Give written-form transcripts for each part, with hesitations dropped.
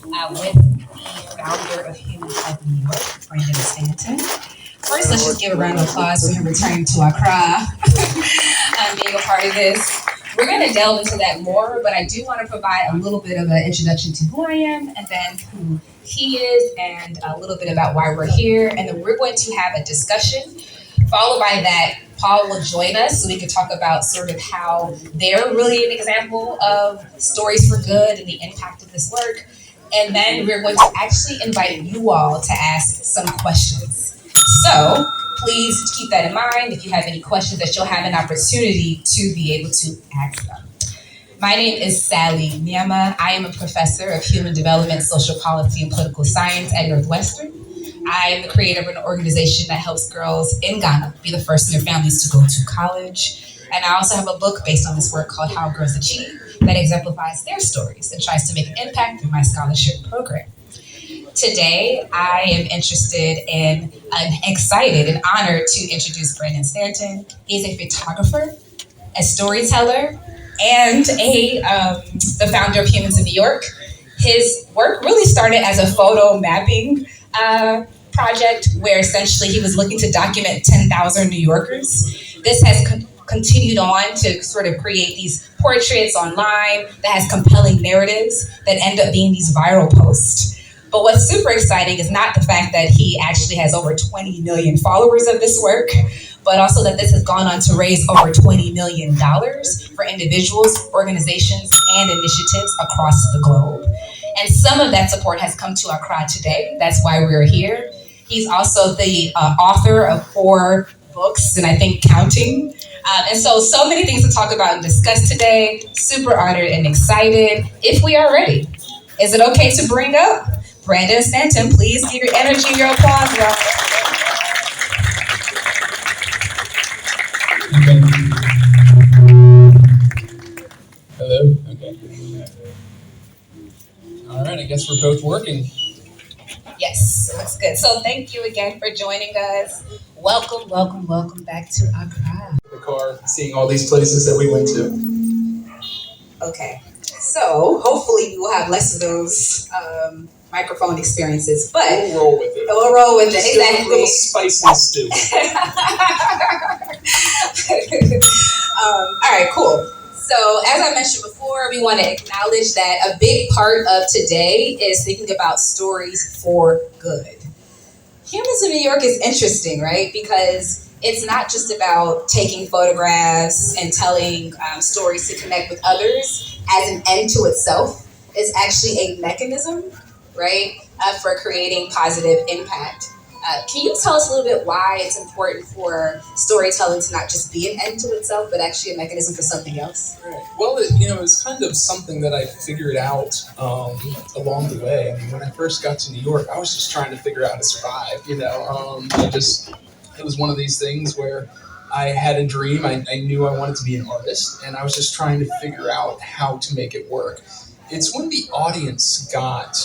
with the founder of Human Type New York, Brandon Stanton. First, let's just give a round of applause for him returning to Accra and being a part of this. We're going to delve into that more, but I do want to provide a little bit of an introduction to who I am and then who he is and a little bit about why we're here. And then we're going to have a discussion. Followed by that, Paul will join us so we can talk about sort of how they're really an example of stories for good and the impact of this work. And then we're going to actually invite you all to ask some questions. So please keep that in mind if you have any questions that you'll have an opportunity to be able to ask them. My name is Sally Nyama. I am a professor of human development, social policy, and political science at Northwestern. I am the creator of an organization that helps girls in Ghana be the first in their families to go to college. And I also have a book based on this work called How Girls Achieve that exemplifies their stories and tries to make an impact through my scholarship program. Today, I am interested in and excited and honored to introduce Brandon Stanton. He's a photographer, a storyteller, and the founder of Humans in New York. His work really started as a photo mapping project where essentially he was looking to document 10,000 New Yorkers. This has continued on to sort of create these portraits online that has compelling narratives that end up being these viral posts. But what's super exciting is not the fact that he actually has over 20 million followers of this work, but also that this has gone on to raise over $20 million for individuals, organizations, and initiatives across the globe. And some of that support has come to Accra today. That's why we're here. He's also the author of 4 books, and I think counting. And so many things to talk about and discuss today. Super honored and excited. If we are ready, is it okay to bring up Brandon Stanton? Please give your energy, your applause, y'all. Okay. Hello? Okay. All right, I guess we're both working. Yes, looks good. So thank you again for joining us. Welcome, welcome, welcome back to Accra. The car, seeing all these places that we went to. Okay, so hopefully we will have less of those microphone experiences, but we'll roll with it. We'll roll with it, Just exactly. A little spice and stew. All right, cool. So as I mentioned before, we want to acknowledge that a big part of today is thinking about stories for good. Humans in New York is interesting, right? Because it's not just about taking photographs and telling stories to connect with others as an end to itself. It's actually a mechanism, right, for creating positive impact. Can you tell us a little bit why it's important for storytelling to not just be an end to itself, but actually a mechanism for something else? Right. Well, it's kind of something that I figured out along the way. I mean, when I first got to New York, I was just trying to figure out how to survive. It was one of these things where I had a dream. I knew I wanted to be an artist, and I was just trying to figure out how to make it work. It's when the audience got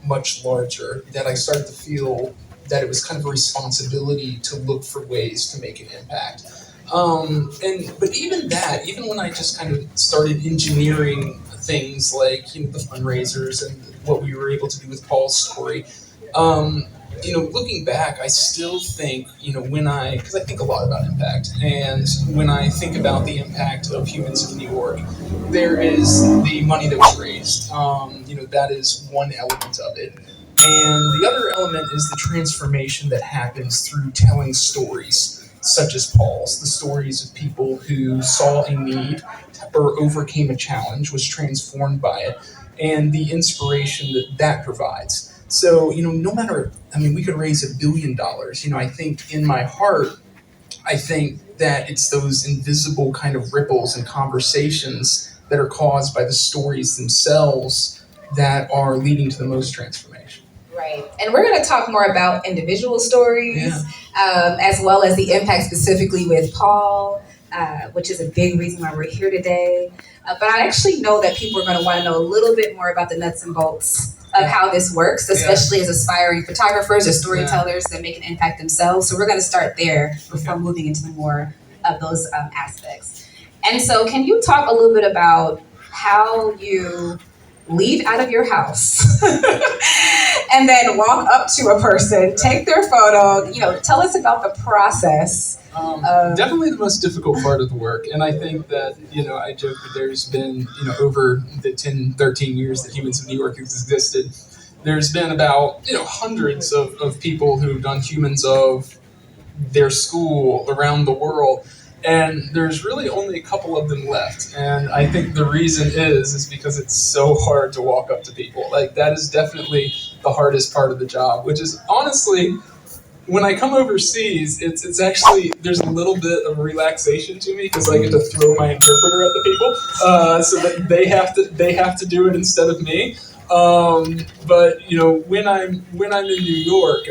much larger that I started to feel that it was kind of a responsibility to look for ways to make an impact. But even when I just kind of started engineering things like the fundraisers and what we were able to do with Paul's story, looking back, I still think, because I think a lot about impact, and when I think about the impact of Humans in New York, there is the money that was raised. That is one element of it. And the other element is the transformation that happens through telling stories, such as Paul's, the stories of people who saw a need or overcame a challenge, was transformed by it, and the inspiration that provides. So, we could raise $1 billion. I think in my heart, I think that it's those invisible kind of ripples and conversations that are caused by the stories themselves that are leading to the most transformation. Right. And we're going to talk more about individual stories, as well as the impact specifically with Paul, which is a big reason why we're here today. But I actually know that people are going to want to know a little bit more about the nuts and bolts of how this works, especially as aspiring photographers or storytellers that make an impact themselves. So we're going to start there before moving into more of those aspects. And so can you talk a little bit about how you leave out of your house and then walk up to a person, take their photo. Tell us about the process. Definitely the most difficult part of the work. And I think that, I joke that there's been, over the 10, 13 years that Humans of New York has existed, there's been about, hundreds of people who've done Humans of their school around the world. And there's really only a couple of them left. And I think the reason is because it's so hard to walk up to people. Like, that is definitely the hardest part of the job, which is honestly, when I come overseas, it's actually, there's a little bit of relaxation to me because I get to throw my interpreter at the people, so that they have to do it instead of me. But when I'm in New York,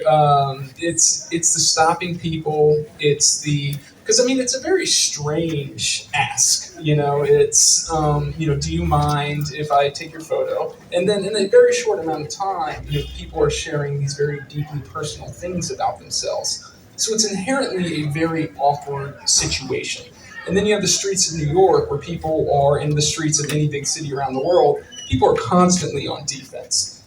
it's the stopping people. It's because it's a very strange ask. It's do you mind if I take your photo? And then in a very short amount of time, people are sharing these very deeply personal things about themselves. So it's inherently a very awkward situation. And then you have the streets of New York, where people are in the streets of any big city around the world. People are constantly on defense.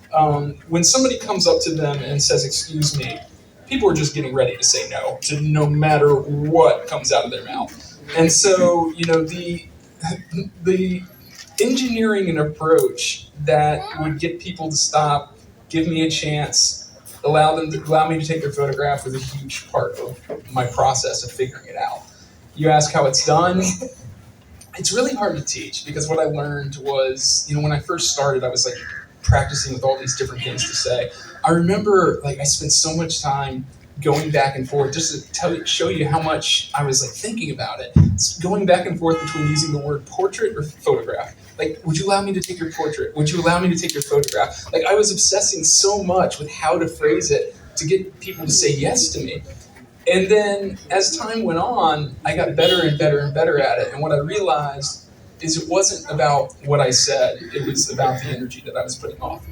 When somebody comes up to them and says, "Excuse me," people are just getting ready to say no, to no matter what comes out of their mouth. And so, the engineering an approach that would get people to stop, give me a chance, allow me to take their photograph was a huge part of my process of figuring it out. You ask how it's done. It's really hard to teach because what I learned was, when I first started, I was like practicing with all these different things to say. I remember I spent so much time going back and forth just to show you how much I was thinking about it. It's going back and forth between using the word portrait or photograph. Would you allow me to take your portrait? Would you allow me to take your photograph? I was obsessing so much with how to phrase it to get people to say yes to me. And then as time went on, I got better and better and better at it. And what I realized is it wasn't about what I said. It was about the energy that I was putting off.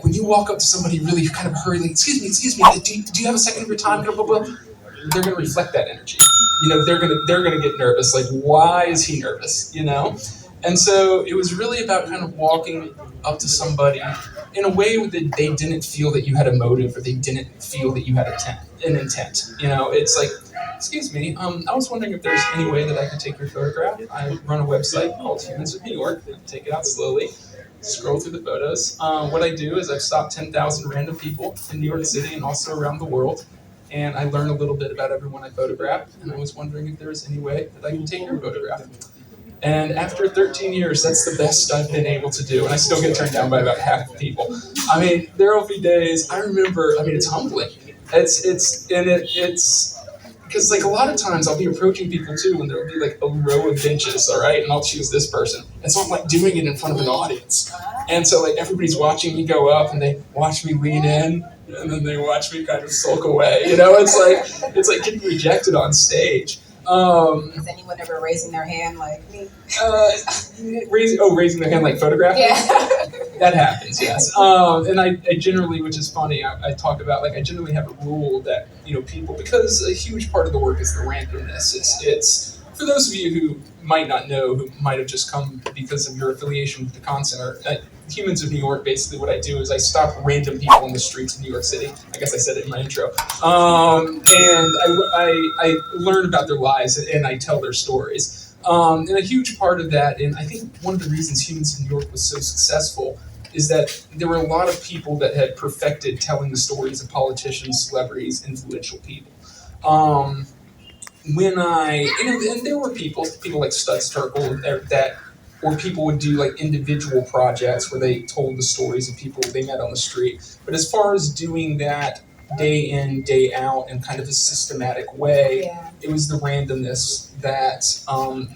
When you walk up to somebody really kind of hurriedly, excuse me, do you have a second of your time? Blah, blah, blah. They're going to reflect that energy. They're going to get nervous. Why is he nervous? And so it was really about kind of walking up to somebody in a way that they didn't feel that you had a motive, or they didn't feel that you had an intent. It's excuse me, I was wondering if there's any way that I could take your photograph. I run a website called Humans of New York. Take it out slowly, scroll through the photos. What I do is I've stopped 10,000 random people in New York City and also around the world. And I learn a little bit about everyone I photograph. And I was wondering if there was any way that I could take your photograph. And after 13 years, that's the best I've been able to do. And I still get turned down by about half the people. There will be days, I remember, it's humbling. It's because a lot of times I'll be approaching people too, and there'll be a row of benches, all right, and I'll choose this person. And so I'm doing it in front of an audience. And so everybody's watching me go up, and they watch me lean in, and then they watch me kind of sulk away. It's like getting rejected on stage. Is anyone ever raising their hand like me? Raising their hand like photographing? Yeah. That happens, yes. And I generally, which is funny, I talk about, I generally have a rule that, people, because a huge part of the work is the randomness. It's for those of you who might not know, who might have just come because of your affiliation with the Con Center, Humans of New York, basically what I do is I stop random people in the streets of New York City. I guess I said it in my intro. And I learn about their lives and I tell their stories. And a huge part of that, and I think one of the reasons Humans of New York was so successful, is that there were a lot of people that had perfected telling the stories of politicians, celebrities, influential people. And there were people like Studs Terkel or people would do individual projects where they told the stories of people they met on the street. But as far as doing that day in, day out in kind of a systematic way, It was the randomness that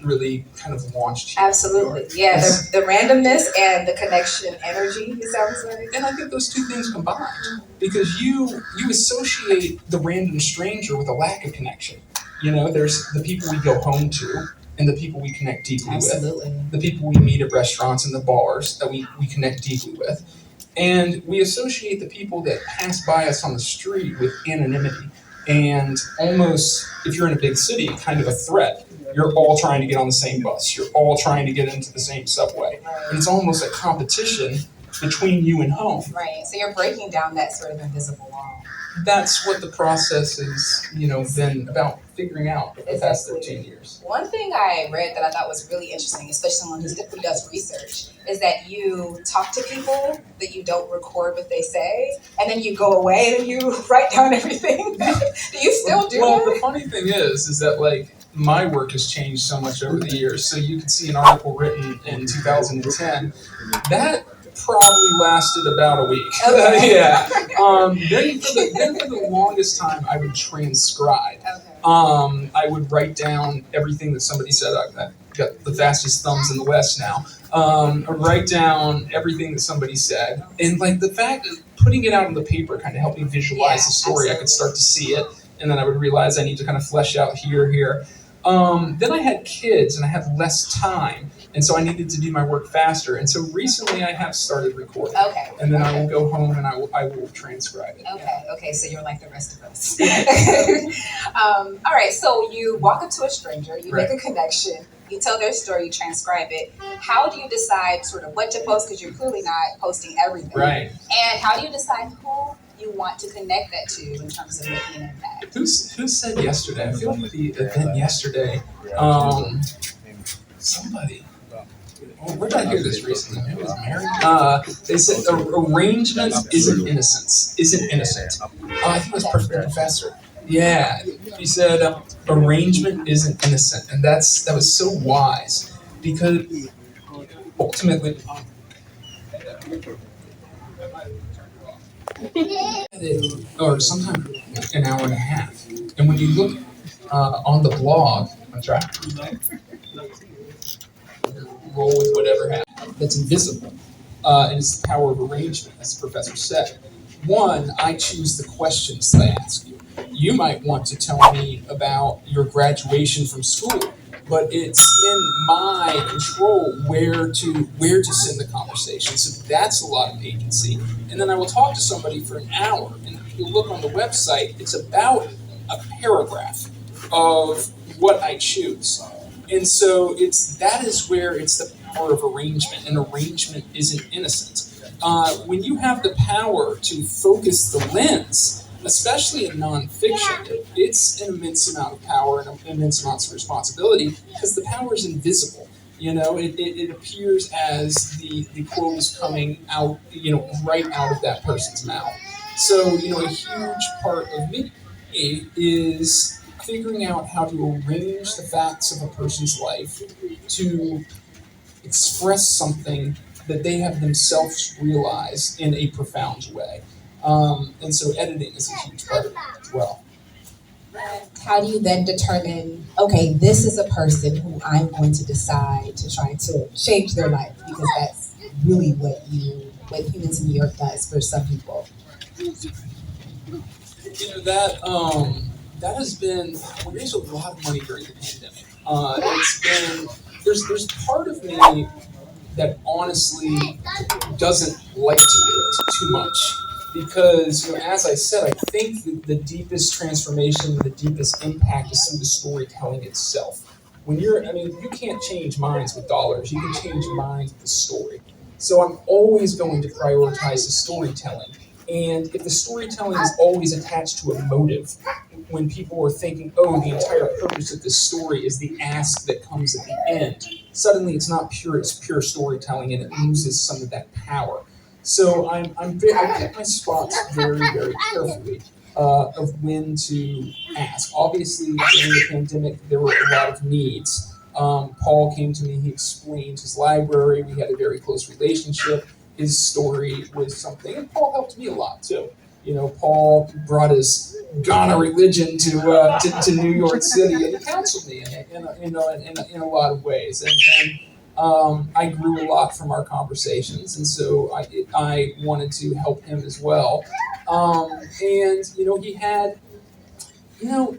really kind of launched you. Absolutely. Yeah, the randomness and the connection energy, it sounds like. And I think those two things combined, because you associate the random stranger with a lack of connection. There's the people we go home to and the people we connect deeply with. The people we meet at restaurants and the bars that we connect deeply with. And we associate the people that pass by us on the street with anonymity. And almost, if you're in a big city, kind of a threat. You're all trying to get on the same bus. You're all trying to get into the same subway. And it's almost a competition between you and home. Right. So you're breaking down that sort of invisible wall. That's what the process is, been about figuring out for the past 13 years. One thing I read that I thought was really interesting, especially someone who does research, is that you talk to people, that you don't record what they say, and then you go away and you write down everything. Do you still do Well, that? the funny thing is that like my work has changed so much over the years. So you can see an article written in 2010 that probably lasted about a week. Okay. Yeah. Then for the longest time, I would transcribe. Okay. I would write down everything that somebody said. I've got the fastest thumbs in the West now. I write down everything that somebody said, and like the fact that putting it out on the paper kind of helped me visualize the story. Absolutely. I could start to see it, and then I would realize I need to kind of flesh out here. Then I had kids, and I had less time, and so I needed to do my work faster. And so recently, I have started recording. Okay. And then I will go home and I will transcribe it. Okay, so you're like the rest of us. All right, so you walk up to a stranger, you make a connection, you tell their story, you transcribe it. How do you decide sort of what to post? Because you're clearly not posting everything. Right. And how do you decide who you want to connect that to in terms of making an impact? Who said yesterday? I feel like the event yesterday, somebody. Oh, where did I hear this recently? Maybe it was Mary. They said arrangement isn't innocent. I think it was Perfect Professor. Yeah, he said arrangement isn't innocent, and that was so wise because ultimately, or sometime an hour and a half, and when you look on the blog, I'm trying. Roll with whatever happens. That's invisible. And it's the power of arrangement, as the professor said. One, I choose the questions that I ask you. You might want to tell me about your graduation from school, but it's in my control where to send the conversation. So that's a lot of agency. And then I will talk to somebody for an hour, and if you look on the website, it's about a paragraph of what I choose. And so that is where it's the power of arrangement, and arrangement isn't innocent. When you have the power to focus the lens, especially in nonfiction, it's an immense amount of power and an immense amounts of responsibility because the power is invisible. It appears as the quote is coming out, right out of that person's mouth. So, a huge part of me is figuring out how to arrange the facts of a person's life to express something that they have themselves realized in a profound way. And so editing is a huge part of it as well. How do you then determine, okay, this is a person who I'm going to decide to try to change their life, because that's really what Humans in New York does for some people? That has been, we raised a lot of money during the pandemic. There's part of me that honestly doesn't like to do it too much. Because, as I said, I think that the deepest transformation, the deepest impact is through the storytelling itself. You can't change minds with dollars. You can change minds with the story. So I'm always going to prioritize the storytelling. And if the storytelling is always attached to a motive, when people are thinking, the entire purpose of this story is the ask that comes at the end, suddenly it's not pure, it's pure storytelling, and it loses some of that power. So I pick my spots very, very carefully of when to ask. Obviously, during the pandemic, there were a lot of needs. Paul came to me, he explained his library, we had a very close relationship. His story was something, and Paul helped me a lot too. Paul brought his Ghana religion to New York City, and he counseled me in a lot of ways. And I grew a lot from our conversations, and so I wanted to help him as well. And he had, and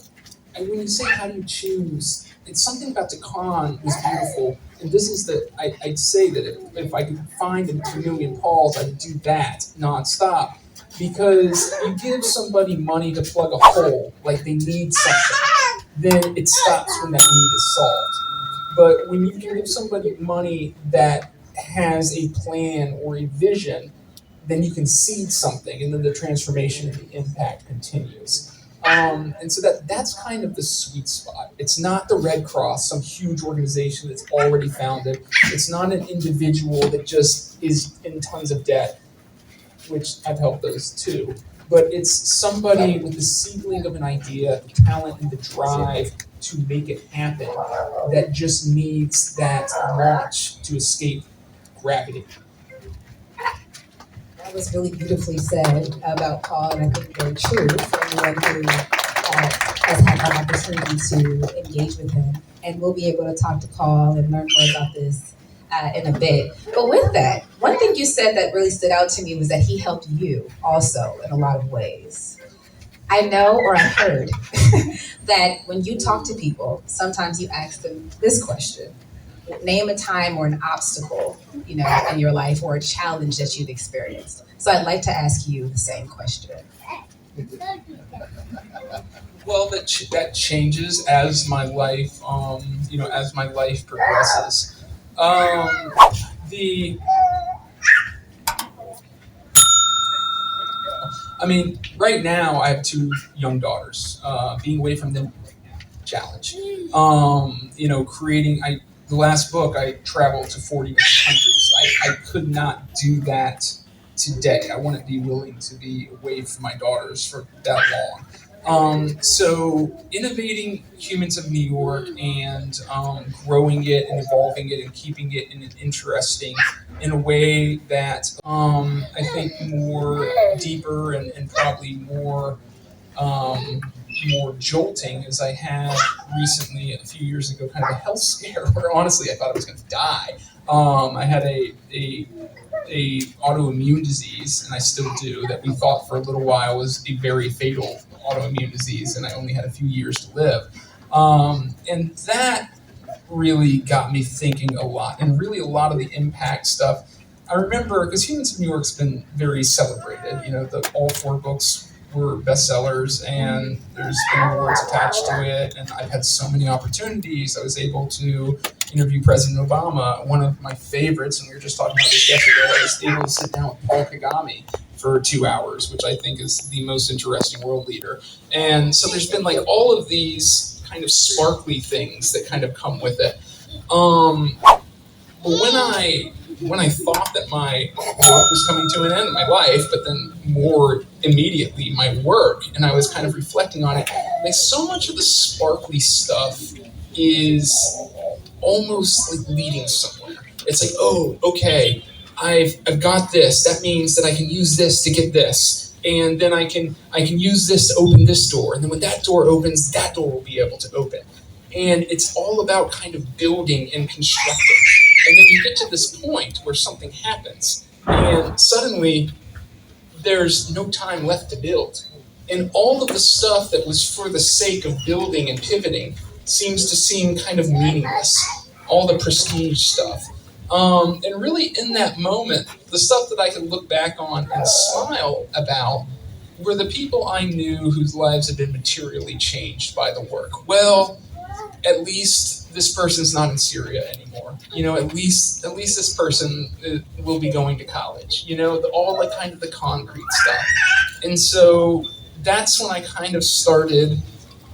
when you say how do you choose, it's something about the Quran was beautiful. And this is I'd say that if I could find a million Pauls, I'd do that nonstop. Because you give somebody money to plug a hole, like they need something, then it stops when that need is solved. But when you can give somebody money that has a plan or a vision, then you can seed something, and then the transformation and the impact continues. And so that's kind of the sweet spot. It's not the Red Cross, some huge organization that's already founded. It's not an individual that just is in tons of debt, which I've helped those too. But it's somebody with the seedling of an idea, the talent and the drive to make it happen that just needs that launch to escape gravity. That was really beautifully said about Paul, and I think very true for anyone who has had the opportunity to engage with him. And we'll be able to talk to Paul and learn more about this in a bit. But with that, one thing you said that really stood out to me was that he helped you also in a lot of ways. I know, or I've heard, that when you talk to people, sometimes you ask them this question: name a time or an obstacle, in your life, or a challenge that you've experienced. So I'd like to ask you the same question. Well, that changes as my life, as my life progresses. The I mean, right now I have two young daughters. Being away from them, challenge. Creating. The last book I traveled to 40 different countries. I could not do that today. I wouldn't be willing to be away from my daughters for that long. So innovating Humans of New York and growing it and evolving it and keeping it in an interesting, in a way that I think more deeper and probably more jolting, as I had recently a few years ago, kind of a health scare where honestly I thought I was going to die. I had a autoimmune disease, and I still do, that we thought for a little while was a very fatal autoimmune disease, and I only had a few years to live. And that really got me thinking a lot, and really a lot of the impact stuff. I remember, because Humans of New York's been very celebrated. All four books were bestsellers, and there's been awards attached to it, and I've had so many opportunities. I was able to interview President Obama. One of my favorites, and we were just talking about this yesterday, I was able to sit down with Paul Kagame for 2 hours, which I think is the most interesting world leader. And so there's been like all of these kind of sparkly things that kind of come with it. But when I thought that my work was coming to an end in my life, but then more immediately my work, and I was kind of reflecting on it, like so much of the sparkly stuff is almost like leading somewhere. It's like, oh, okay, I've got this. That means that I can use this to get this. And then I can use this to open this door. And then when that door opens, that door will be able to open. And it's all about kind of building and constructing. And then you get to this point where something happens, and suddenly there's no time left to build. And all of the stuff that was for the sake of building and pivoting seems to seem kind of meaningless. All the prestige stuff. And really in that moment, the stuff that I could look back on and smile about were the people I knew whose lives had been materially changed by the work. Well, at least this person's not in Syria anymore. At least this person will be going to college. All the kind of the concrete stuff. And so that's when I kind of started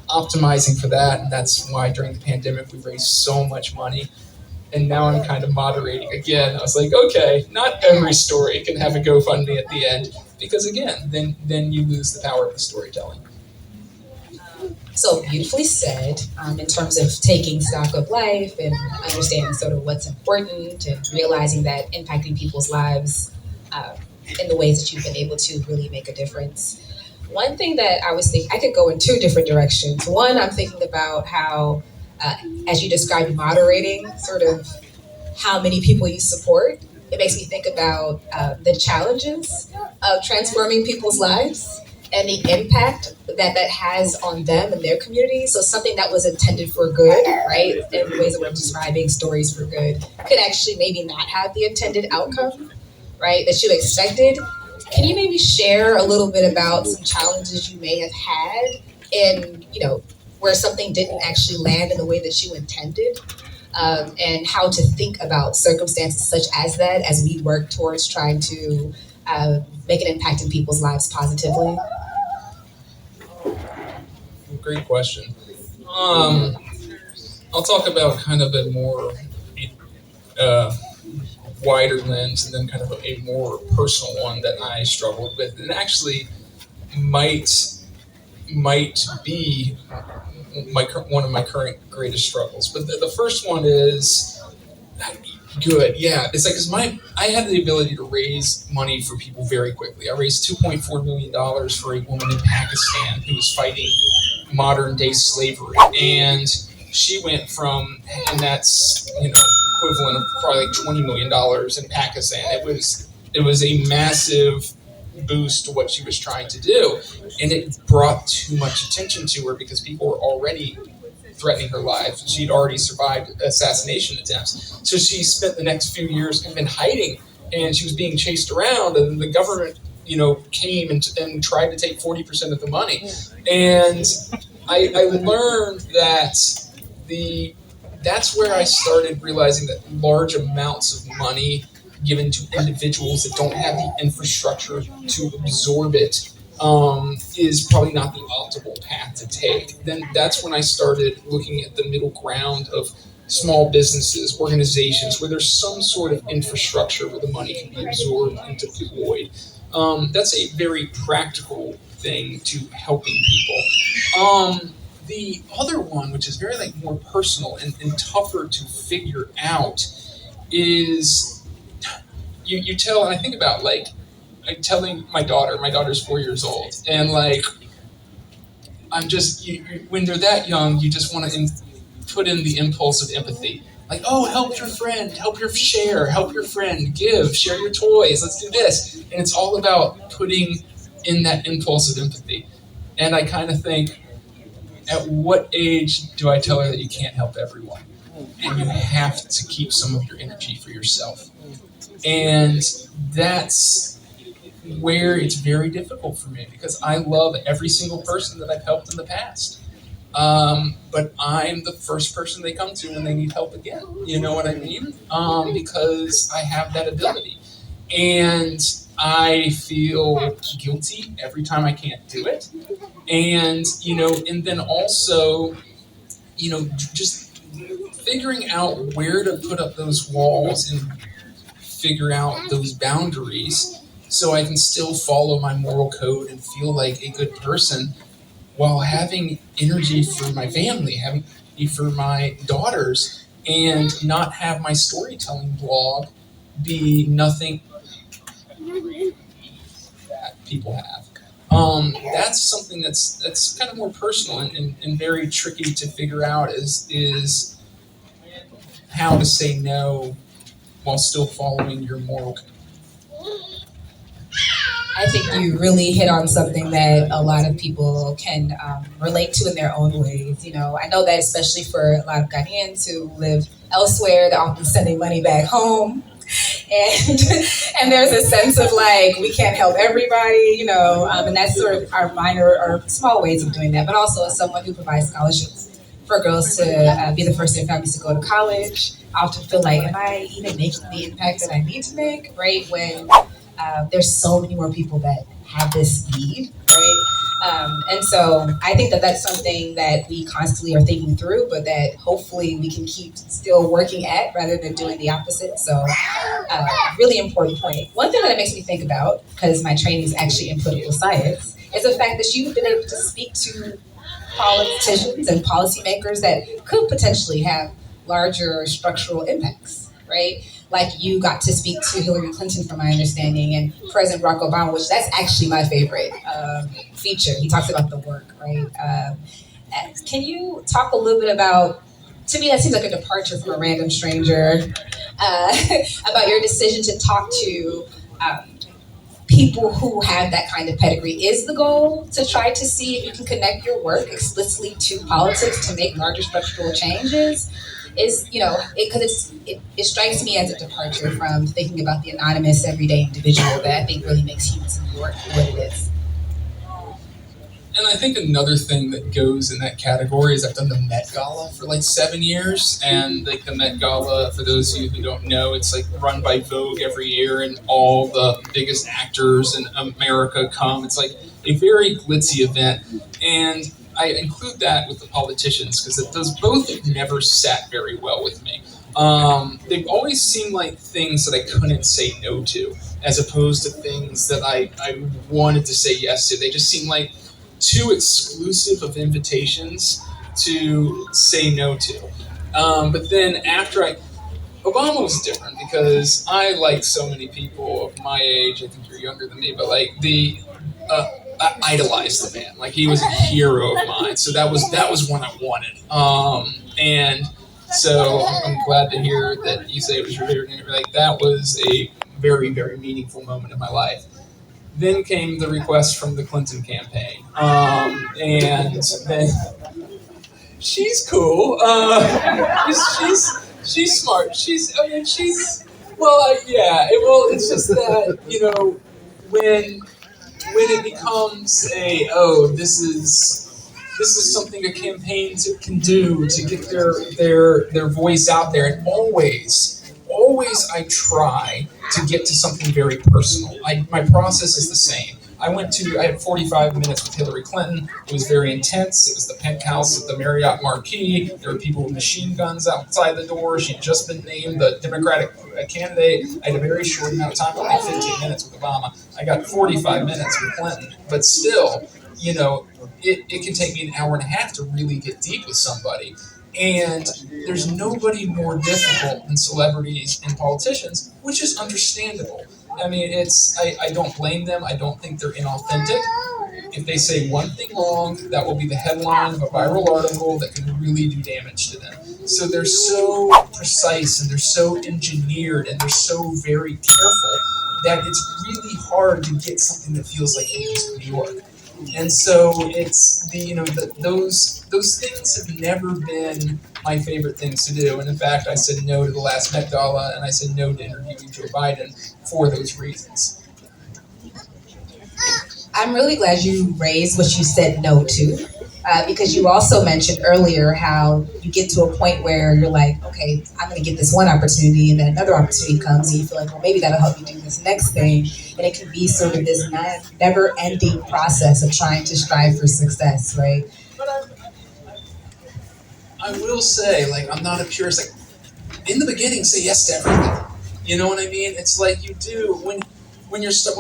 optimizing for that, and that's why during the pandemic we raised so much money. And now I'm kind of moderating again. I was like, okay, not every story can have a GoFundMe at the end, because again, then you lose the power of the storytelling. So beautifully said, in terms of taking stock of life and understanding sort of what's important and realizing that impacting people's lives in the ways that you've been able to really make a difference. One thing that I was thinking, I could go in two different directions. One, I'm thinking about how, as you described moderating, sort of how many people you support. It makes me think about the challenges of transforming people's lives and the impact that has on them and their community. So something that was intended for good, right? In the ways that we're describing, stories for good, could actually maybe not have the intended outcome, right? That you expected. Can you maybe share a little bit about some challenges you may have had in, where something didn't actually land in the way that you intended? and how to think about circumstances such as that as we work towards trying to make an impact in people's lives positively? Great question. Um, I'll talk about kind of a more uh, wider lens, and then kind of a more personal one that I struggled with, and actually might be one of my current greatest struggles. But the first one is good. Yeah, it's like because my I had the ability to raise money for people very quickly. I raised $2.4 million for a woman in Pakistan who was fighting modern day slavery, and she went from, and that's equivalent of probably like $20 million in Pakistan. It was a massive boost to what she was trying to do, and it brought too much attention to her because people were already threatening her life. She'd already survived assassination attempts. So she spent the next few years kind of in hiding, and she was being chased around, and the government, came and tried to take 40% of the money. And I learned that the that's where I started realizing that large amounts of money given to individuals that don't have the infrastructure to absorb it is probably not the optimal path to take. Then that's when I started looking at the middle ground of small businesses, organizations, where there's some sort of infrastructure where the money can be absorbed and deployed. That's a very practical thing to helping people. The other one, which is very more personal and tougher to figure out, is you tell, and I think about I'm telling my daughter's 4 years old, and I'm just when they're that young, you just want to put in the impulse of empathy. Like, oh, help your friend, help your friend, share your toys, let's do this. And it's all about putting in that impulse of empathy. And I kind of think, at what age do I tell her that you can't help everyone? And you have to keep some of your energy for yourself. And that's where it's very difficult for me, because I love every single person that I've helped in the past. But I'm the first person they come to when they need help again. You know what I mean? Because I have that ability. And I feel guilty every time I can't do it. And then also, just figuring out where to put up those walls and figure out those boundaries so I can still follow my moral code and feel like a good person while having energy for my family, having energy for my daughters, and not have my storytelling blog be nothing that people have. That's something that's kind of more personal and very tricky to figure out is how to say no while still following your moral code. I think you really hit on something that a lot of people can relate to in their own ways. I know that especially for a lot of Ghanaians who live elsewhere, they're often sending money back home. And and there's a sense of we can't help everybody, and that's sort of our minor or small ways of doing that. But also, as someone who provides scholarships for girls to be the first in families to go to college, I often feel like, am I even making the impact that I need to make, right? When there's so many more people that have this need, right? And so I think that that's something that we constantly are thinking through, but that hopefully we can keep still working at rather than doing the opposite. So really important point. One thing that it makes me think about, because my training is actually in political science, is the fact that you've been able to speak to politicians and policymakers that could potentially have larger structural impacts, right? Like you got to speak to Hillary Clinton, from my understanding, and President Barack Obama, which that's actually my favorite feature. He talks about the work, right? Can you talk a little bit about, to me that seems like a departure from a random stranger, about your decision to talk to people who have that kind of pedigree? Is the goal to try to see if you can connect your work explicitly to politics to make larger structural changes? Because it strikes me as a departure from thinking about the anonymous everyday individual that I think really makes Humans in New York what it is. And I think another thing that goes in that category is I've done the Met Gala for like 7 years, and like the Met Gala, for those of you who don't know, it's like run by Vogue every year, and all the biggest actors in America come. It's like a very glitzy event, and I include that with the politicians because those both have never sat very well with me. They've always seemed like things that I couldn't say no to, as opposed to things that I wanted to say yes to. They just seem like too exclusive of invitations to say no to. But then Obama was different because I like so many people of my age. I think you're younger than me, but like I idolized the man. Like he was a hero of mine. So that was one I wanted. And so I'm glad to hear that you say it was your favorite. Like that was a very, very meaningful moment in my life. Then came the request from the Clinton campaign, and then she's cool. She's smart. She's well, yeah. It's just that when it becomes this is something a campaign can do to get their voice out there, and always I try to get to something very personal. My process is the same. I had 45 minutes with Hillary Clinton. It was very intense. It was the penthouse at the Marriott Marquis. There were people with machine guns outside the door. She'd just been named the Democratic candidate. I had a very short amount of time, only 15 minutes with Obama. I got 45 minutes with Clinton. But still, it can take me an hour and a half to really get deep with somebody. And there's nobody more difficult than celebrities and politicians, which is understandable. I mean, I don't blame them. I don't think they're inauthentic. If they say one thing wrong, that will be the headline of a viral article that can really do damage to them. So they're so precise and they're so engineered and they're so very careful that it's really hard to get something that feels like New York. And so it's those things have never been my favorite things to do. And in fact, I said no to the last Met Gala, and I said no to interviewing Joe Biden for those reasons. I'm really glad you raised what you said no to, because you also mentioned earlier how you get to a point where you're like, okay, I'm going to get this one opportunity, and then another opportunity comes, and you feel like, well, maybe that'll help you do this next thing, and it can be sort of this never-ending process of trying to strive for success, right? But I will say, like, I'm not a purist. Like, in the beginning, say yes to everything. You know what I mean? It's like you do when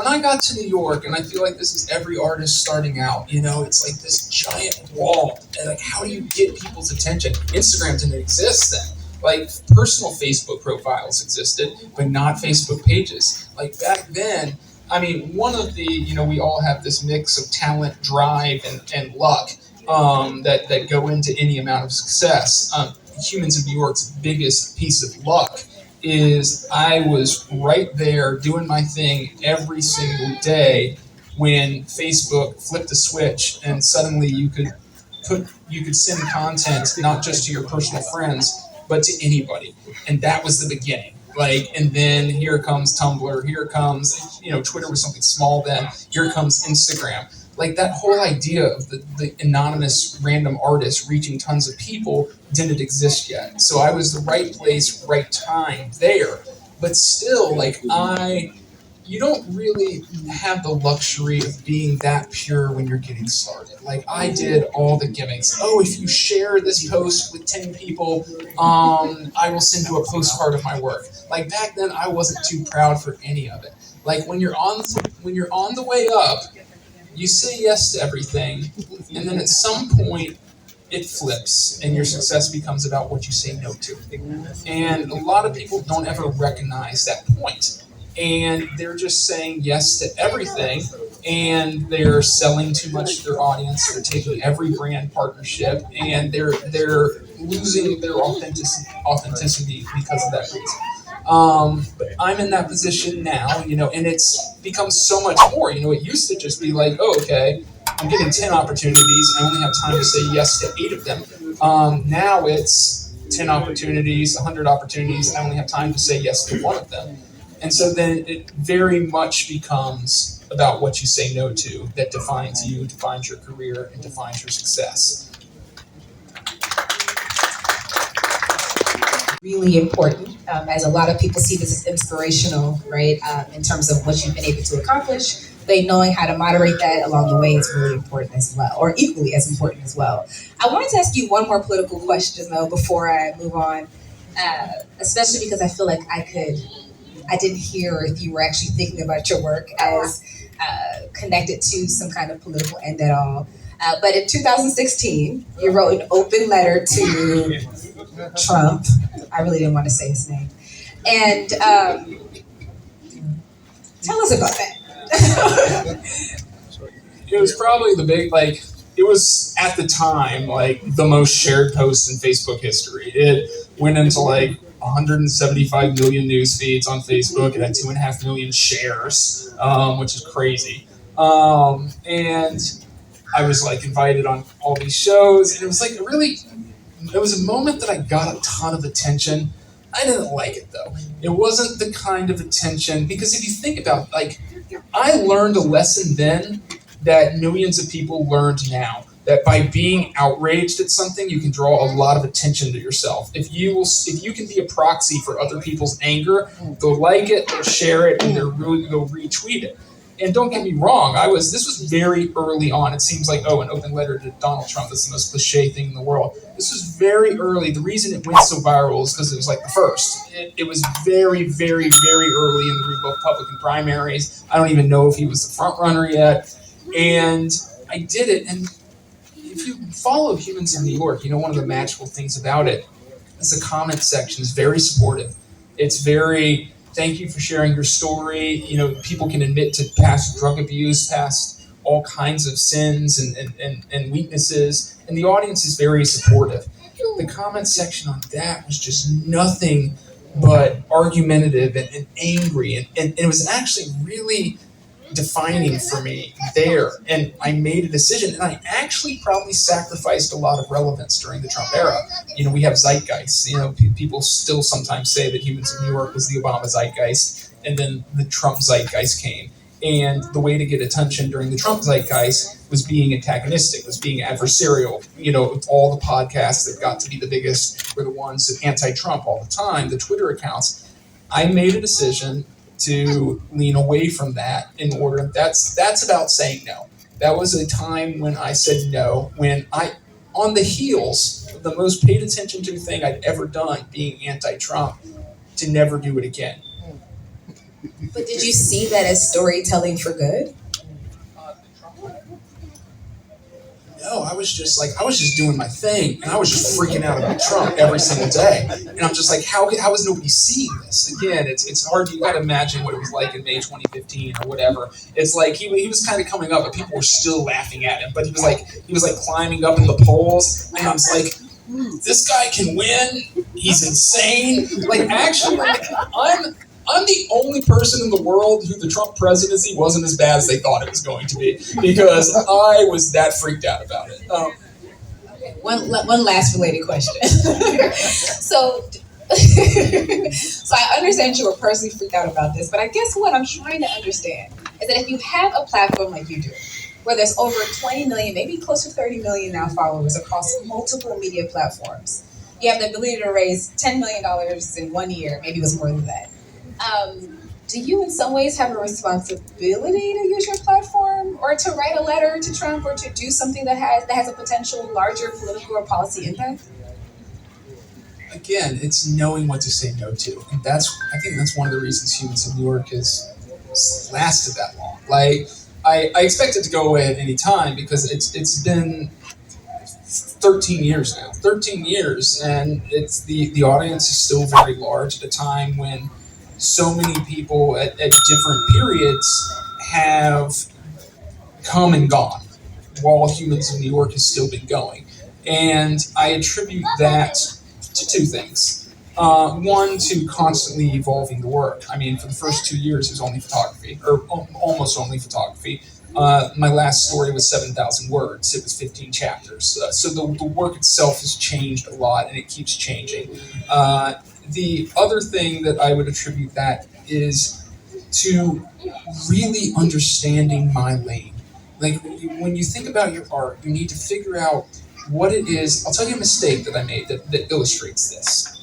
I got to New York, and I feel like this is every artist starting out. It's like this giant wall, and like, how do you get people's attention? Instagram didn't exist then. Like, personal Facebook profiles existed, but not Facebook pages. Like back then, I mean, one of the we all have this mix of talent, drive, and luck that go into any amount of success. Humans of New York's biggest piece of luck is I was right there doing my thing every single day when Facebook flipped a switch and suddenly you could send content not just to your personal friends but to anybody, and that was the beginning. And then here comes Tumblr, here comes Twitter was something small then, here comes Instagram. Like, that whole idea of the anonymous random artist reaching tons of people didn't exist yet. So I was the right place, right time there. But still, you don't really have the luxury of being that pure when you're getting started. Like, I did all the gimmicks. Oh, if you share this post with 10 people, I will send you a postcard of my work. Like, back then, I wasn't too proud for any of it. Like, when you're on the way up, you say yes to everything, and then at some point it flips, and your success becomes about what you say no to. And a lot of people don't ever recognize that point, and they're just saying yes to everything, and they're selling too much to their audience. They're taking every brand partnership, and they're losing their authenticity because of that reason. But I'm in that position now, and it's become so much more. It used to just be like, oh, okay, I'm getting 10 opportunities. I only have time to say yes to 8 of them. Now it's 10 opportunities, 100 opportunities. I only have time to say yes to 1 of them. And so then it very much becomes about what you say no to that defines you, defines your career, and defines your success. Really important, as a lot of people see this as inspirational, right? In terms of what you've been able to accomplish, but knowing how to moderate that along the way is really important as well, or equally as important as well. I wanted to ask you one more political question though before I move on, especially because I feel like I didn't hear if you were actually thinking about your work as connected to some kind of political end at all. But in 2016, you wrote an open letter to Trump. I really didn't want to say his name. And tell us about that. It was probably it was at the time, like, the most shared post in Facebook history. It went into, 175 million news feeds on Facebook. It had 2.5 million shares, which is crazy. And I was, invited on all these shows, and it was, it was a moment that I got a ton of attention. I didn't like it, though. It wasn't the kind of attention, because if you think about, I learned a lesson then that millions of people learned now. That by being outraged at something, you can draw a lot of attention to yourself. If you can be a proxy for other people's anger, they'll like it, they'll share it, and they'll retweet it. And don't get me wrong, this was very early on. It seems like, an open letter to Donald Trump, that's the most cliche thing in the world. This was very early. The reason it went so viral is because it was the first. It was very, very, very early in the Republican primaries. I don't even know if he was the front runner yet. And I did it, and if you follow Humans of New York, one of the magical things about it is the comment section is very supportive. It's very, thank you for sharing your story. People can admit to past drug abuse, past all kinds of sins and weaknesses, and the audience is very supportive. The comment section on that was just nothing but argumentative and angry, and it was actually really defining for me there. And I made a decision, and I actually probably sacrificed a lot of relevance during the Trump era. We have zeitgeist. People still sometimes say that Humans of New York was the Obama zeitgeist, and then the Trump zeitgeist came. And the way to get attention during the Trump zeitgeist was being antagonistic, was being adversarial. All the podcasts that got to be the biggest were the ones that anti-Trump all the time, the Twitter accounts. I made a decision to lean away from that in order. That's about saying no. That was a time when I said no, when on the heels of the most paid attention to thing I'd ever done, being anti-Trump, to never do it again. But did you see that as storytelling for good? No, I was just doing my thing, and I was just freaking out about Trump every single day. And I'm just how is nobody seeing this? Again, it's hard. You got to imagine what it was like in May 2015 or whatever. It's he was kind of coming up, but people were still laughing at him. But he was climbing up in the polls, and I was this guy can win. He's insane. Actually, I'm the only person in the world who the Trump presidency wasn't as bad as they thought it was going to be, because I was that freaked out about it. Okay, one last related question. So I understand you were personally freaked out about this, but I guess what I'm trying to understand is that if you have a platform like you do, where there's over 20 million, maybe close to 30 million now followers across multiple media platforms, you have the ability to raise $10 million in 1 year, maybe it was more than that. Do you in some ways have a responsibility to use your platform or to write a letter to Trump or to do something that has a potential larger political or policy impact? Again, it's knowing what to say no to. And I think that's one of the reasons Humans of New York has lasted that long. I expect it to go away at any time, because it's been 13 years now. 13 years, and it's the audience is still very large at a time when so many people at different periods have come and gone, while Humans of New York has still been going. And I attribute that to two things. One, to constantly evolving the work. I mean, for the first 2 years, it was only photography, or almost only photography. My last story was 7,000 words. It was 15 chapters. So the work itself has changed a lot, and it keeps changing. The other thing that I would attribute that is to really understanding my lane. Like when you think about your art, you need to figure out what it is. I'll tell you a mistake that I made that illustrates this.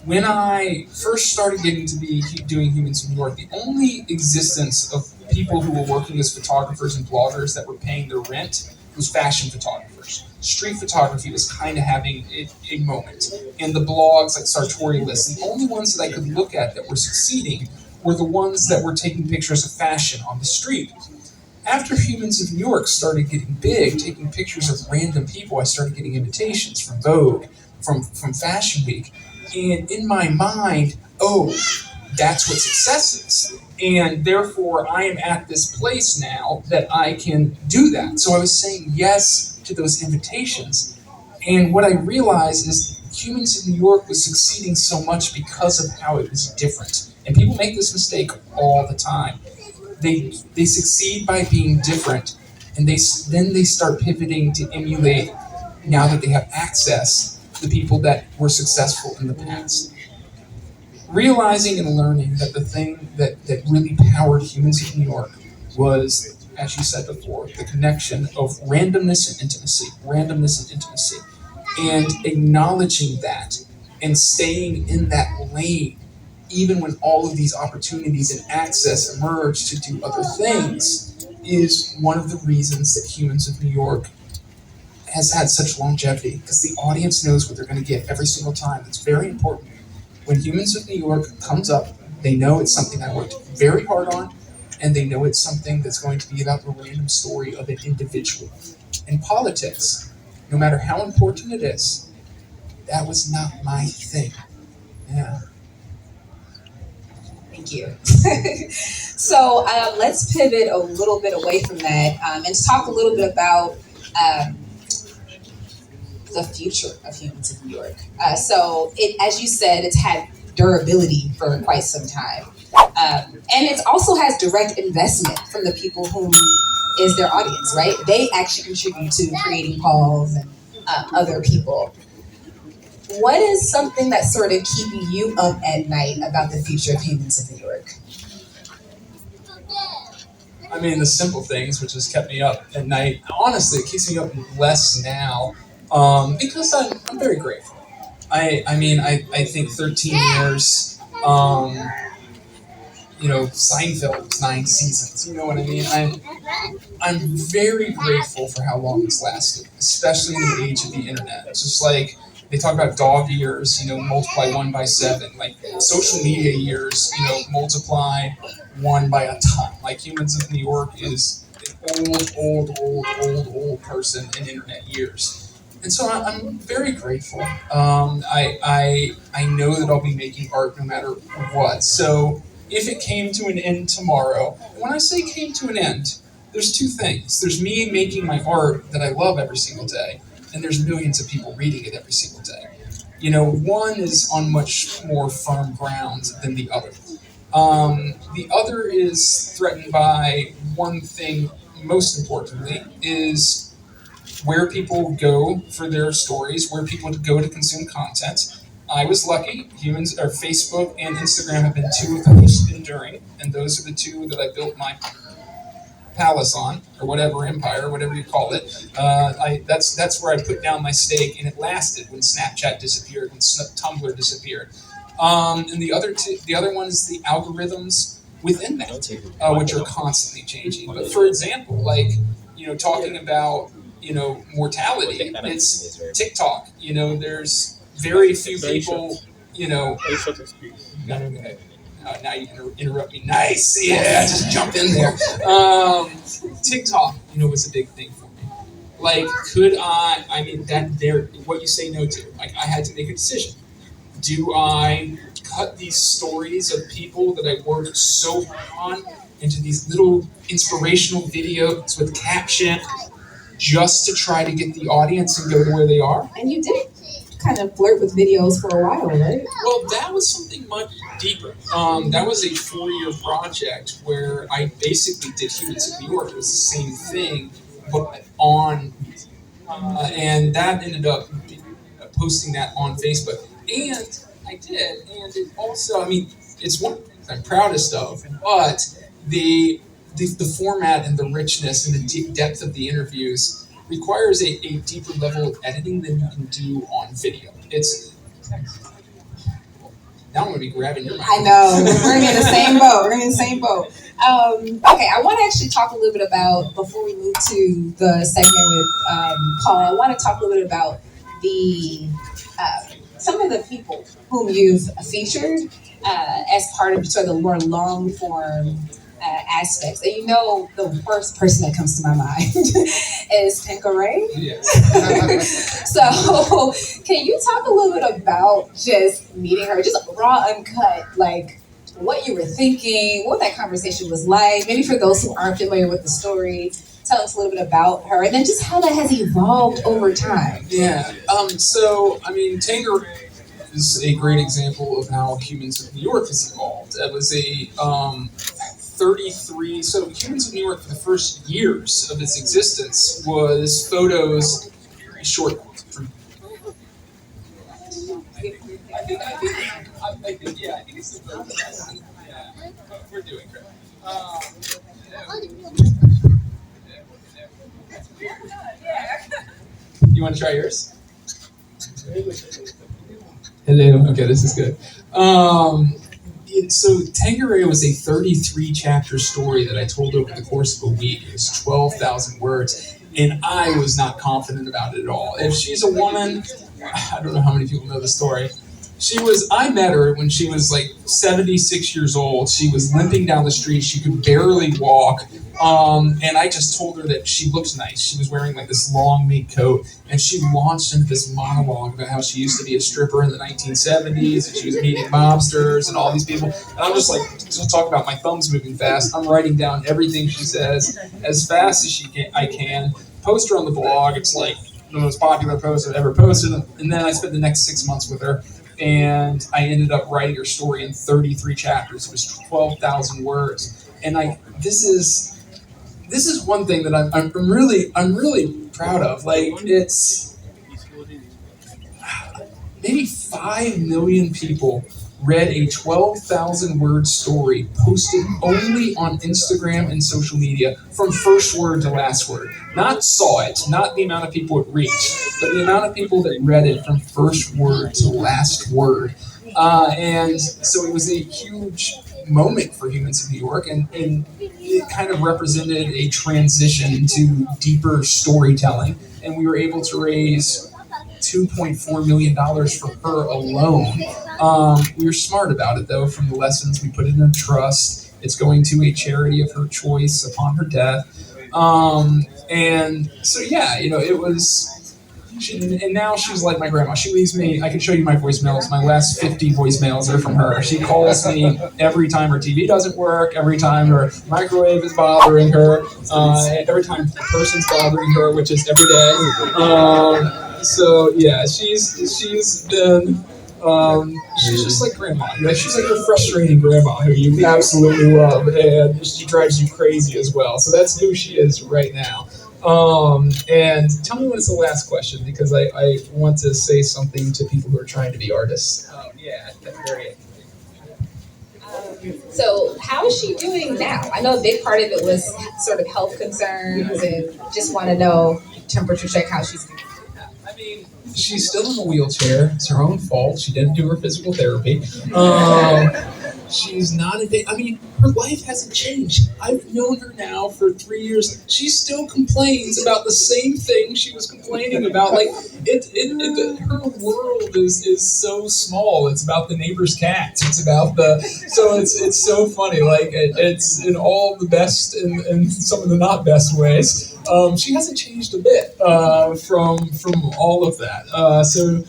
When I first started getting to be doing Humans of New York, the only existence of people who were working as photographers and bloggers that were paying their rent was fashion photographers. Street photography was kind of having a moment. And the blogs like Sartorialist, the only ones that I could look at that were succeeding were the ones that were taking pictures of fashion on the street. After Humans of New York started getting big, taking pictures of random people, I started getting invitations from Vogue, from Fashion Week. And in my mind, oh, that's what success is. And therefore, I am at this place now that I can do that. So I was saying yes to those invitations. And what I realized is Humans of New York was succeeding so much because of how it was different. And people make this mistake all the time. They succeed by being different, and then they start pivoting to emulate, now that they have access, the people that were successful in the past. Realizing and learning that the thing that really powered Humans of New York was, as you said before, the connection of randomness and intimacy, and acknowledging that and staying in that lane even when all of these opportunities and access emerge to do other things, is one of the reasons that Humans of New York has had such longevity, because the audience knows what they're going to get every single time. It's very important. When Humans of New York comes up, they know it's something I worked very hard on, and they know it's something that's going to be about the random story of an individual. In politics, no matter how important it is, that was not my thing. Yeah. Thank you. So let's pivot a little bit away from that and talk a little bit about the future of Humans of New York. So, as you said, it's had durability for quite some time. And it also has direct investment from the people whom is their audience, right? They actually contribute to creating calls and other people. What is something that's sort of keeping you up at night about the future of Humans of New York? I mean, the simple things, which has kept me up at night. Honestly, it keeps me up less now, because I'm very grateful. I think 13 years, Seinfeld was 9 seasons. You know what I mean? I'm very grateful for how long it's lasted, especially in the age of the internet. It's just like they talk about dog years, multiply 1 by 7. Like social media years, multiply 1 by a ton. Like Humans of New York is an old person in internet years. And so I'm very grateful. I know that I'll be making art no matter what. So if it came to an end tomorrow, and when I say came to an end, there's 2 things. There's me making my art that I love every single day, and there's millions of people reading it every single day. One is on much more firm ground than the other. The other is threatened by one thing, most importantly, is where people go for their stories, where people go to consume content. I was lucky. Humans or Facebook and Instagram have been 2 of the most enduring, and those are the 2 that I built my palace on, or whatever empire, whatever you call it. That's where I put down my stake, and it lasted when Snapchat disappeared, when Tumblr disappeared. And the other one is the algorithms within that, which are constantly changing. But for example, like talking about mortality, it's TikTok. There's very few people. Now you interrupt me. Nice, yeah, just jump in there. TikTok, was a big thing for me. Like, could I? I mean, what you say no to. Like, I had to make a decision. Do I cut these stories of people that I worked so hard on into these little inspirational videos with caption, just to try to get the audience and go to where they are? And you did kind of flirt with videos for a while, right? Well, that was something much deeper. That was a 4-year project where I basically did Humans of New York. It was the same thing, but and that ended up posting that on Facebook. And I I did, and it also, I mean, it's one of the things I'm proudest of, but the format and the richness and the deep depth of the interviews requires a deeper level of editing than you can do on video. It's now I'm going to be grabbing your mic. I know. We're in the same boat. We're in the same boat. Okay, I want to actually talk a little bit about, before we move to the segment with Paul, I want to talk a little bit about the some of the people whom you've featured as part of sort of the more long form aspects. And you know, the first person that comes to my mind is Tanqueray. Yes. So, can you talk a little bit about just meeting her, just raw, uncut, like what you were thinking, what that conversation was like? Maybe for those who aren't familiar with the story, tell us a little bit about her, and then just how that has evolved over time. Yeah. So, I mean, Tanqueray is a great example of how Humans of New York has evolved. It was a 33. So, Humans of New York, for the first years of its existence, was photos, short. I think it's the photos. Yeah, we're doing great. You want to try yours? Hello. Okay, this is good. So Tanqueray was a 33 chapter story that I told over the course of a week. It was 12,000 words, and I was not confident about it at all. If she's a woman, I don't know how many people know the story. I met her when she was like 76 years old. She was limping down the street. She could barely walk. And I just told her that she looked nice. She was wearing like this long mink coat, and she launched into this monologue about how she used to be a stripper in the 1970s, and she was meeting mobsters and all these people. And I'm just like, just talking about my thumbs moving fast. I'm writing down everything she says as fast as I can. Post her on the blog. It's like the most popular post I've ever posted. And then I spent the next 6 months with her. And I ended up writing her story in 33 chapters. It was 12,000 words. And this is one thing that I'm really proud of. Like, it's maybe 5 million people read a 12,000 word story posted only on Instagram and social media from first word to last word. Not saw it, not the amount of people it reached, but the amount of people that read it from first word to last word. And so it was a huge moment for Humans of New York, and it kind of represented a transition to deeper storytelling. And we were able to raise $2.4 million for her alone. We were smart about it, though, from the lessons. We put it in a trust. It's going to a charity of her choice upon her death. And so, yeah, it was... and now she's like my grandma. She leaves me... I can show you my voicemails. My last 50 voicemails are from her. She calls me every time her TV doesn't work, every time her microwave is bothering her, every time a person's bothering her, which is every day. So yeah, she's been she's just like grandma. She's like your frustrating grandma who you absolutely love, and she drives you crazy as well. So that's who she is right now. And tell me when it's the last question, because I want to say something to people who are trying to be artists. Yeah, that's very. So how is she doing now? I know a big part of it was sort of health concerns, and just want to know, temperature check, how she's doing. I mean, she's still in a wheelchair. It's her own fault. She didn't do her physical therapy. She's not a day. I mean, her life hasn't changed. I've known her now for 3 years. She still complains about the same thing she was complaining about. Like, her world is so small. It's about the neighbor's cats. It's about so it's so funny. Like, it's in all the best and some of the not best ways. She hasn't changed a bit from all of that. So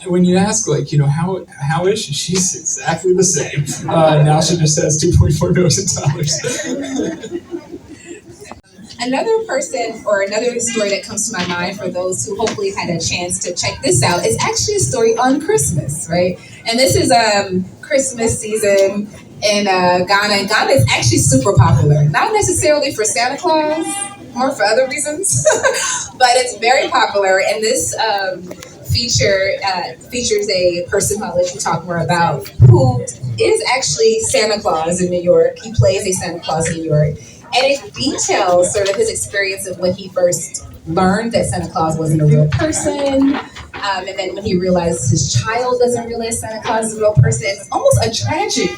when you ask, like, how is she? She's exactly the same. Now she just has $2.4 million. Another person, or another story that comes to my mind for those who hopefully had a chance to check this out, is actually a story on Christmas, right? And this is Christmas season in Ghana. And Ghana is actually super popular, not necessarily for Santa Claus, more for other reasons, but it's very popular. And this features a person who I'll let you talk more about, who is actually Santa Claus in New York. He plays a Santa Claus in New York, and it details sort of his experience of when he first learned that Santa Claus wasn't a real person, and then when he realizes his child doesn't realize Santa Claus is a real person. It's almost a tragedy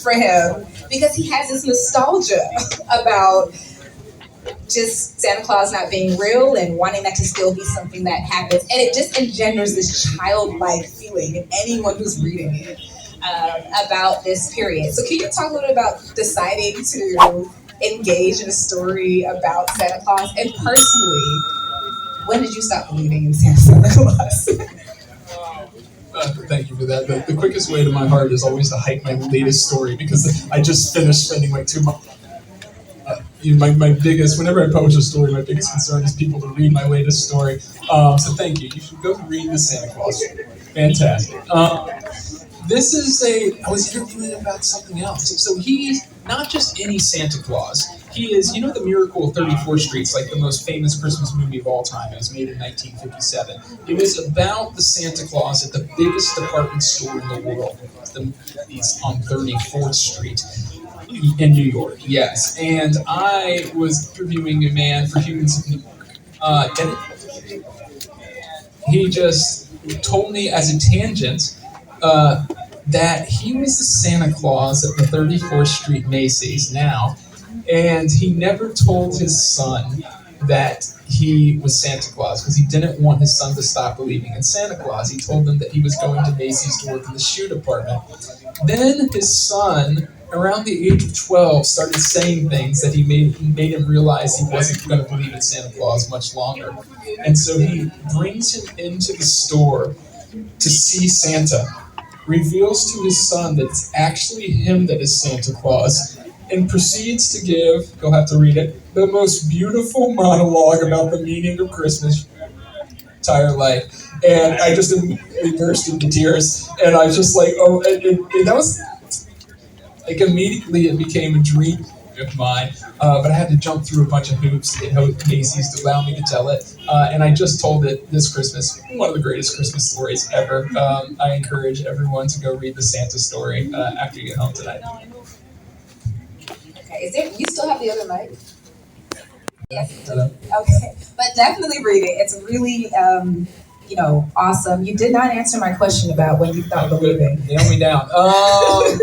for him because he has this nostalgia about just Santa Claus not being real and wanting that to still be something that happens. And it just engenders this childlike feeling in anyone who's reading it about this period. So, can you talk a little bit about deciding to engage in a story about Santa Claus? And personally, when did you stop believing in Santa Claus? Thank you for that. The quickest way to my heart is always to hype my latest story because I just finished spending like 2 months. My biggest, whenever I publish a story, my biggest concern is people to read my latest story. So thank you. You should go read the Santa Claus story. Fantastic. I was interviewing about something else. So he's not just any Santa Claus. He is, the Miracle of 34th Street. It's like the most famous Christmas movie of all time. It was made in 1957. It was about the Santa Claus at the biggest department store in the world. It's on 34th Street. In New York, yes. And I was interviewing a man for Humans of New York. And he just told me as a tangent that he was the Santa Claus at the 34th Street Macy's now. And he never told his son that he was Santa Claus because he didn't want his son to stop believing in Santa Claus. He told him that he was going to Macy's to work in the shoe department. Then his son, around the age of 12, started saying things that he made him realize he wasn't going to believe in Santa Claus much longer. And so he brings him into the store to see Santa, reveals to his son that it's actually him that is Santa Claus, and proceeds to give, you'll have to read it, the most beautiful monologue about the meaning of Christmas entire life. And I just immediately burst into tears. And I was just like, oh, and that was, like, immediately it became a dream of mine. But I had to jump through a bunch of hoops to get Macy's to allow me to tell it. And I just told it this Christmas, one of the greatest Christmas stories ever. I encourage everyone to go read the Santa story after you get home tonight. Okay, you still have the other mic? Yes. Hello. Okay, but definitely read it. It's really, awesome. You did not answer my question about when you stopped believing. Nail me down. I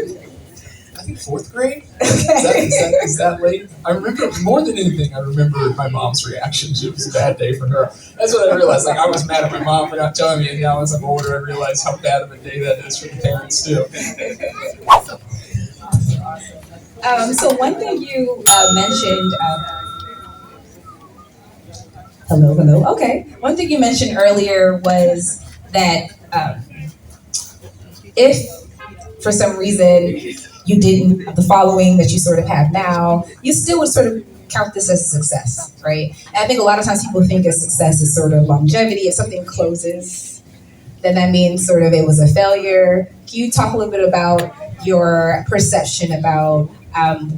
think 4th grade? Is that late? I remember, more than anything, I remember my mom's reaction. It was a bad day for her. That's what I realized. Like, I was mad at my mom for not telling me, and now as I'm older, I realize how bad of a day that is for the parents, too. So one thing you mentioned, hello. Okay. One thing you mentioned earlier was that if for some reason you didn't have the following that you sort of have now, you still would sort of count this as a success, right? And I think a lot of times people think of success as sort of longevity. If something closes, then that means sort of it was a failure. Can you talk a little bit about your perception about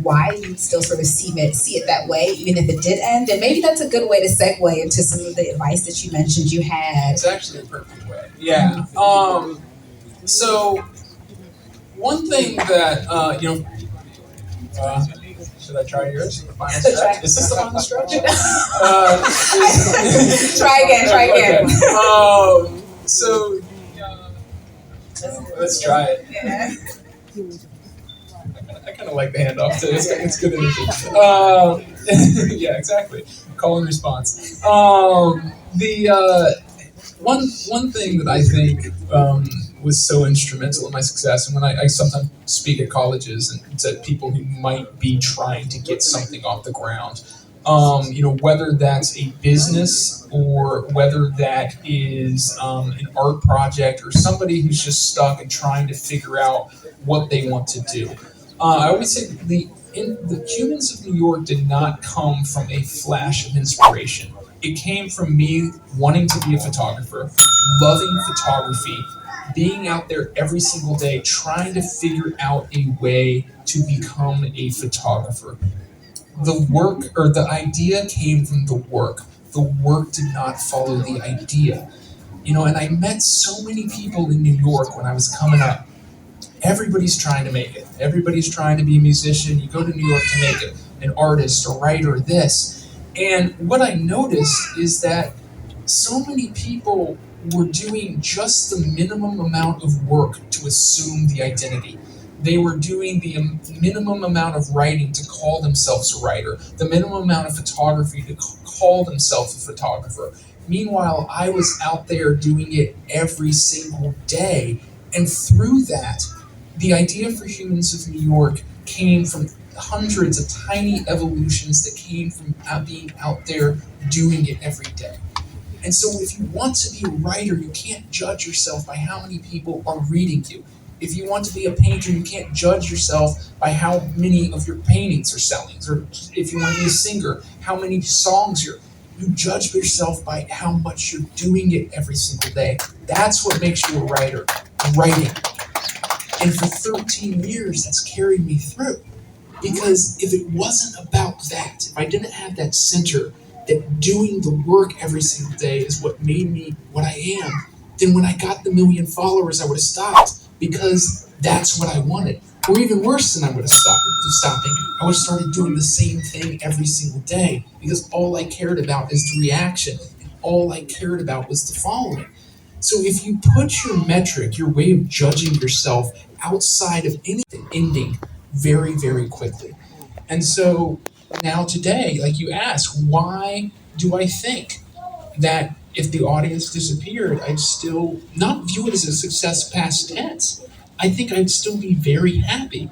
why you still sort of see it that way, even if it did end? And maybe that's a good way to segue into some of the advice that you mentioned you had. It's actually a perfect way. Yeah. So one thing that, should I try yours? The final stretch? Is this the final stretch? Try again. Okay. So, let's try it. Yeah. I kind of like the handoff too. It's good energy. Yeah, exactly. Call and response. One thing that I think was so instrumental in my success, and when I sometimes speak at colleges and to people who might be trying to get something off the ground, whether that's a business or whether that is an art project or somebody who's just stuck and trying to figure out what they want to do. I always say the Humans of New York did not come from a flash of inspiration. It came from me wanting to be a photographer, loving photography, being out there every single day, trying to figure out a way to become a photographer. The idea came from the work. The work did not follow the idea. And I met so many people in New York when I was coming up. Everybody's trying to make it. Everybody's trying to be a musician. You go to New York to make it, an artist, a writer, this. And what I noticed is that so many people were doing just the minimum amount of work to assume the identity. They were doing the minimum amount of writing to call themselves a writer, the minimum amount of photography to call themselves a photographer. Meanwhile, I was out there doing it every single day. And through that, the idea for Humans of New York came from hundreds of tiny evolutions that came from being out there doing it every day. And so if you want to be a writer, you can't judge yourself by how many people are reading you. If you want to be a painter, you can't judge yourself by how many of your paintings are selling. Or if you want to be a singer, how many songs you judge yourself by how much you're doing it every single day. That's what makes you a writer, writing. And for 13 years, that's carried me through. Because if it wasn't about that, if I didn't have that center, that doing the work every single day is what made me what I am, then when I got the 1 million followers, I would have stopped because that's what I wanted. Or even worse than I would have stopping, I would have started doing the same thing every single day because all I cared about is the reaction. And all I cared about was the following. So if you put your metric, your way of judging yourself outside of anything, ending very, very quickly. And so now today, like you ask, why do I think that if the audience disappeared, I'd still not view it as a success past tense? I think I'd still be very happy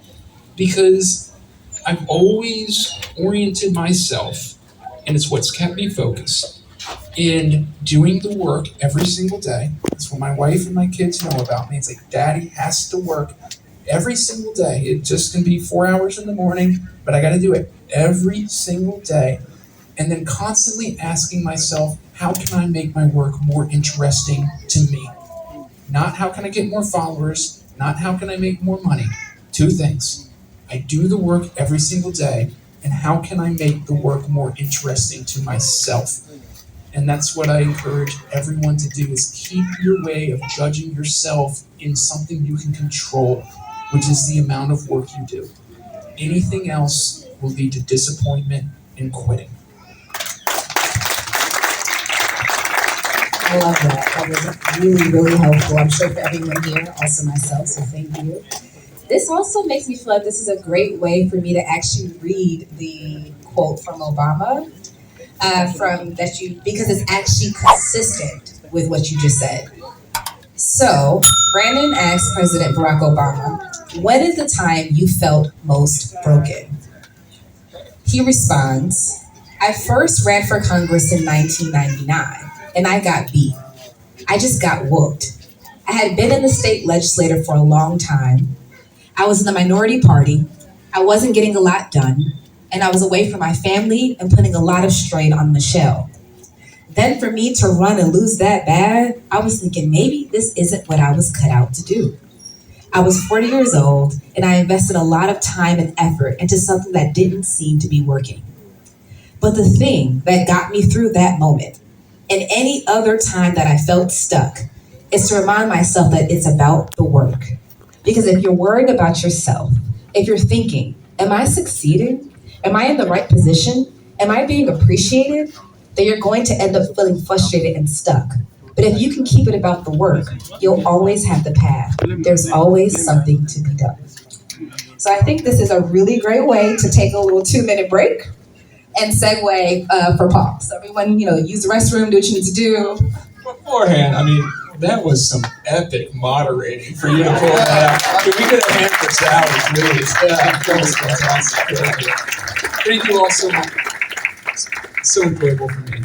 because I've always oriented myself, and it's what's kept me focused, in doing the work every single day. That's what my wife and my kids know about me. It's like, Daddy has to work every single day. It just can be 4 hours in the morning, but I got to do it every single day. And then constantly asking myself, how can I make my work more interesting to me? Not how can I get more followers, not how can I make more money. Two things. I do the work every single day, and how can I make the work more interesting to myself? And that's what I encourage everyone to do, is keep your way of judging yourself in something you can control, which is the amount of work you do. Anything else will lead to disappointment and quitting. I love that. That was really, really helpful. I'm sure for everyone here, also myself, so thank you. This also makes me feel like this is a great way for me to actually read the quote from Obama, because it's actually consistent with what you just said. So, Brandon asked President Barack Obama, when is the time you felt most broken? He responds, I first ran for Congress in 1999, and I got beat. I just got whooped. I had been in the state legislature for a long time. I was in the minority party. I wasn't getting a lot done, and I was away from my family and putting a lot of strain on Michelle. Then for me to run and lose that bad, I was thinking maybe this isn't what I was cut out to do. I was 40 years old, and I invested a lot of time and effort into something that didn't seem to be working. But the thing that got me through that moment, and any other time that I felt stuck, is to remind myself that it's about the work. Because if you're worried about yourself, if you're thinking, am I succeeding? Am I in the right position? Am I being appreciated? Then you're going to end up feeling frustrated and stuck. But if you can keep it about the work, you'll always have the path. There's always something to be done. So I think this is a really great way to take a little 2-minute break and segue for Paul. So everyone, use the restroom, do what you need to do. Beforehand, that was some epic moderating for you to pull that out. We could have hand for Sally, really. That was fantastic. Thank you all so much. So enjoyable for me.